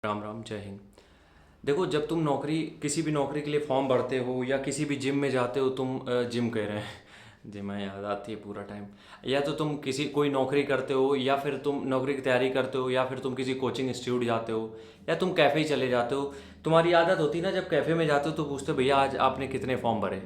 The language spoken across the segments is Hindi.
राम राम, जय हिंद। देखो, जब तुम नौकरी किसी भी नौकरी के लिए फॉर्म भरते हो या किसी भी जिम में जाते हो, जिम कह रहे हैं जिम में याद आती है पूरा टाइम। या तो तुम किसी कोई नौकरी करते हो, या फिर तुम नौकरी की तैयारी करते हो, या फिर तुम किसी कोचिंग इंस्टीट्यूट जाते हो, या तुम कैफ़े ही चले जाते हो। तुम्हारी आदत होती है ना, जब कैफ़े में जाते हो तो पूछते हो भैया आज आपने कितने फॉर्म भरे।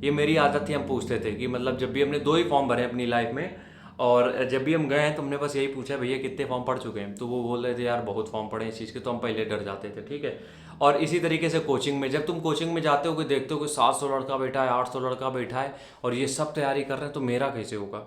ये मेरी आदत थी, हम पूछते थे कि मतलब जब भी हमने 2 ही फॉर्म भरे अपनी लाइफ में, और जब भी हम गए हैं तो हमने बस यही पूछा भैया कितने फॉर्म पढ़ चुके हैं, तो वो बोल रहे थे यार बहुत फॉर्म पढ़े इस चीज़ के, तो हम पहले डर जाते थे। ठीक है। और इसी तरीके से कोचिंग में, जब तुम कोचिंग में जाते हो कि देखते हो कि 700 लड़का बैठा है, 800 लड़का बैठा है, और ये सब तैयारी कर रहे हैं, तो मेरा कैसे होगा।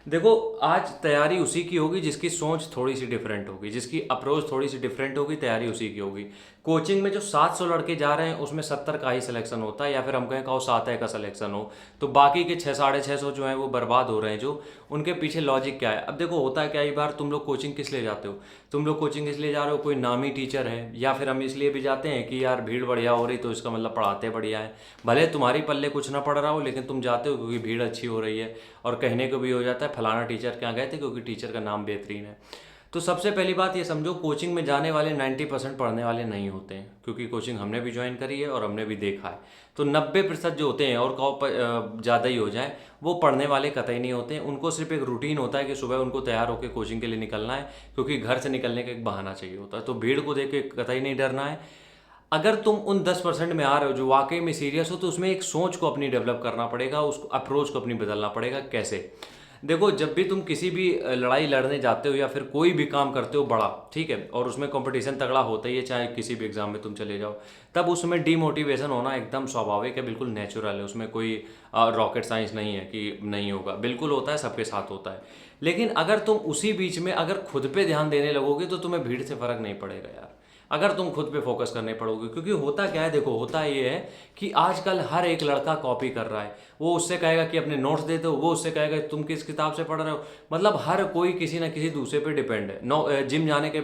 देखो, आज तैयारी उसी की होगी जिसकी सोच थोड़ी सी डिफरेंट होगी, जिसकी अप्रोच थोड़ी सी डिफरेंट होगी, तैयारी उसी की होगी। कोचिंग में जो 700 लड़के जा रहे हैं उसमें 70 का ही सिलेक्शन होता है, या फिर हम कहें कहो 7 का सिलेक्शन हो, तो बाकी के 6 650 जो हैं वो बर्बाद हो रहे हैं। जो उनके पीछे लॉजिक क्या है। अब देखो, होता है क्या, कई बार तुम लोग कोचिंग किस लिए जाते हो। तुम लोग कोचिंग इसलिए जा रहे हो, कोई नामी टीचर है, या फिर हम इसलिए भी जाते हैं कि यार भीड़ बढ़िया हो रही तो इसका मतलब पढ़ाते बढ़िया है। भले तुम्हारी पल्ले कुछ ना पढ़ रहा हो, लेकिन तुम जाते हो क्योंकि भीड़ अच्छी हो रही है, और कहने को भी हो जाता है फलाना टीचर के यहाँ गए थे क्योंकि टीचर का नाम बेहतरीन है। तो सबसे पहली बात ये समझो, कोचिंग में जाने वाले 90% पढ़ने वाले नहीं होते हैं, क्योंकि कोचिंग हमने भी ज्वाइन करी है और हमने भी देखा है। तो 90% जो होते हैं, और कहो ज़्यादा ही हो जाए, वो पढ़ने वाले कतई नहीं होते हैं। उनको सिर्फ एक रूटीन होता है कि सुबह उनको तैयार होकर कोचिंग के लिए निकलना है, क्योंकि घर से निकलने का एक बहाना चाहिए होता है। तो भीड़ को देख के कतई नहीं डरना है। अगर तुम उन 10% में आ रहे हो जो वाकई में सीरियस हो, तो उसमें एक सोच को अपनी डेवलप करना पड़ेगा, उस अप्रोच को अपनी बदलना पड़ेगा। कैसे? देखो, जब भी तुम किसी भी लड़ाई लड़ने जाते हो या फिर कोई भी काम करते हो बड़ा, ठीक है, और उसमें कंपटीशन तगड़ा होता ही है, चाहे किसी भी एग्जाम में तुम चले जाओ, तब उसमें डीमोटिवेशन होना एकदम स्वाभाविक है, बिल्कुल नेचुरल है। उसमें कोई रॉकेट साइंस नहीं है कि नहीं होगा, बिल्कुल होता है, सबके साथ होता है। लेकिन अगर तुम उसी बीच में अगर खुद पे ध्यान देने लगोगे तो तुम्हें भीड़ से फर्क नहीं पड़ेगा यार। अगर तुम खुद पे फोकस करने पड़ोगे, क्योंकि होता क्या है, देखो होता ये है कि आजकल हर एक लड़का कॉपी कर रहा है। वो उससे कहेगा कि अपने नोट्स दे दो, वो उससे कहेगा तुम किस किताब से पढ़ रहे हो। मतलब हर कोई किसी ना किसी दूसरे पे डिपेंड है। जिम जाने के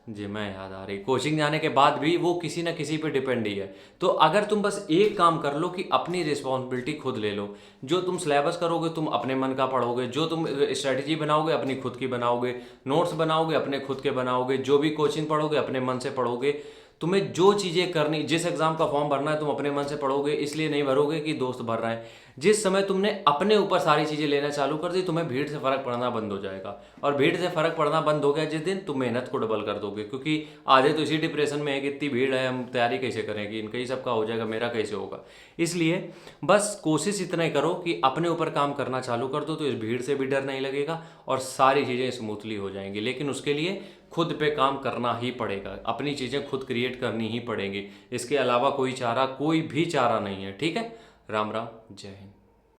जिम में याद आ रही, कोचिंग जाने के बाद भी वो किसी ना किसी पे डिपेंड ही है। तो अगर तुम बस एक काम कर लो कि अपनी रिस्पॉन्सिबिलिटी खुद ले लो। जो तुम सिलेबस करोगे तुम अपने मन का पढ़ोगे, जो तुम स्ट्रेटजी बनाओगे अपनी खुद की बनाओगे, नोट्स बनाओगे अपने खुद के बनाओगे, जो भी कोचिंग पढ़ोगे अपने मन से पढ़ोगे। तुम्हें जो चीज़ें करनी, जिस एग्जाम का फॉर्म भरना है तुम अपने मन से पढ़ोगे, इसलिए नहीं भरोगे कि दोस्त भर रहा है। जिस समय तुमने अपने ऊपर सारी चीज़ें लेना चालू कर दी, तुम्हें भीड़ से फर्क पड़ना बंद हो जाएगा। और भीड़ से फर्क पड़ना बंद हो गया जिस दिन, तुम मेहनत को डबल कर दोगे, क्योंकि आधे तो इसी डिप्रेशन में है कि इतनी भीड़ है, हम तैयारी कैसे करेंगे, इनका ही सबका हो जाएगा, मेरा कैसे होगा। इसलिए बस कोशिश इतना ही करो कि अपने ऊपर काम करना चालू कर दो, तो इस भीड़ से भी डर नहीं लगेगा और सारी चीज़ें स्मूथली हो जाएंगी। लेकिन उसके लिए खुद पे काम करना ही पड़ेगा, अपनी चीज़ें खुद क्रिएट करनी ही पड़ेंगी। इसके अलावा कोई चारा, कोई भी चारा नहीं है। ठीक है। राम राम, जय हिंद।